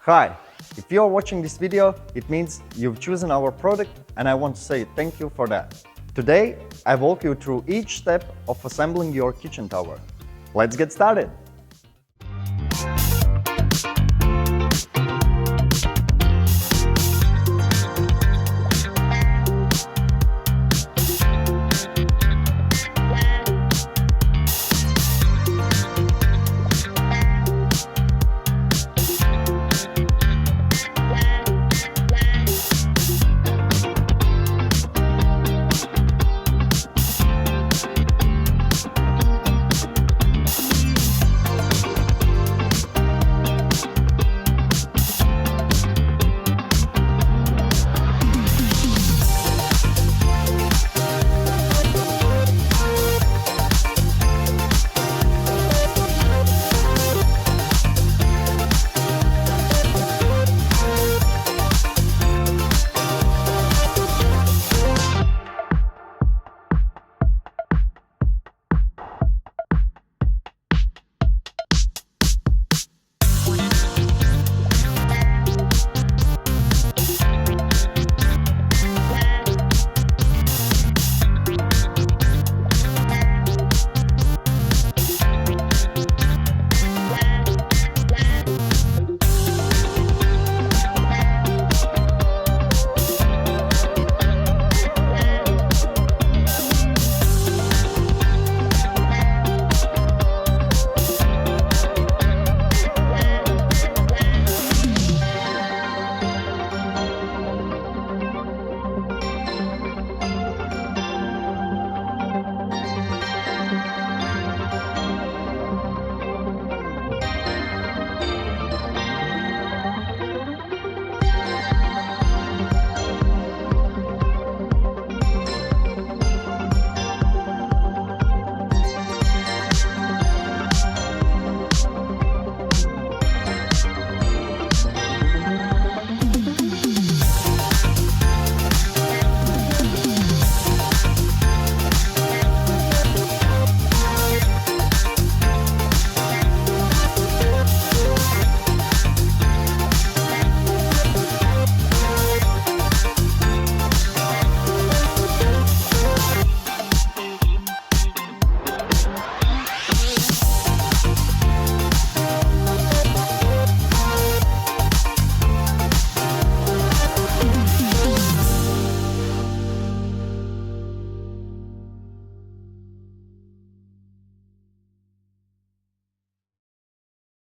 Hi! If you are watching this video, it means you've chosen our product and I want to say thank you for that. Today, I walk you through each step of assembling your kitchen tower. Let's get started!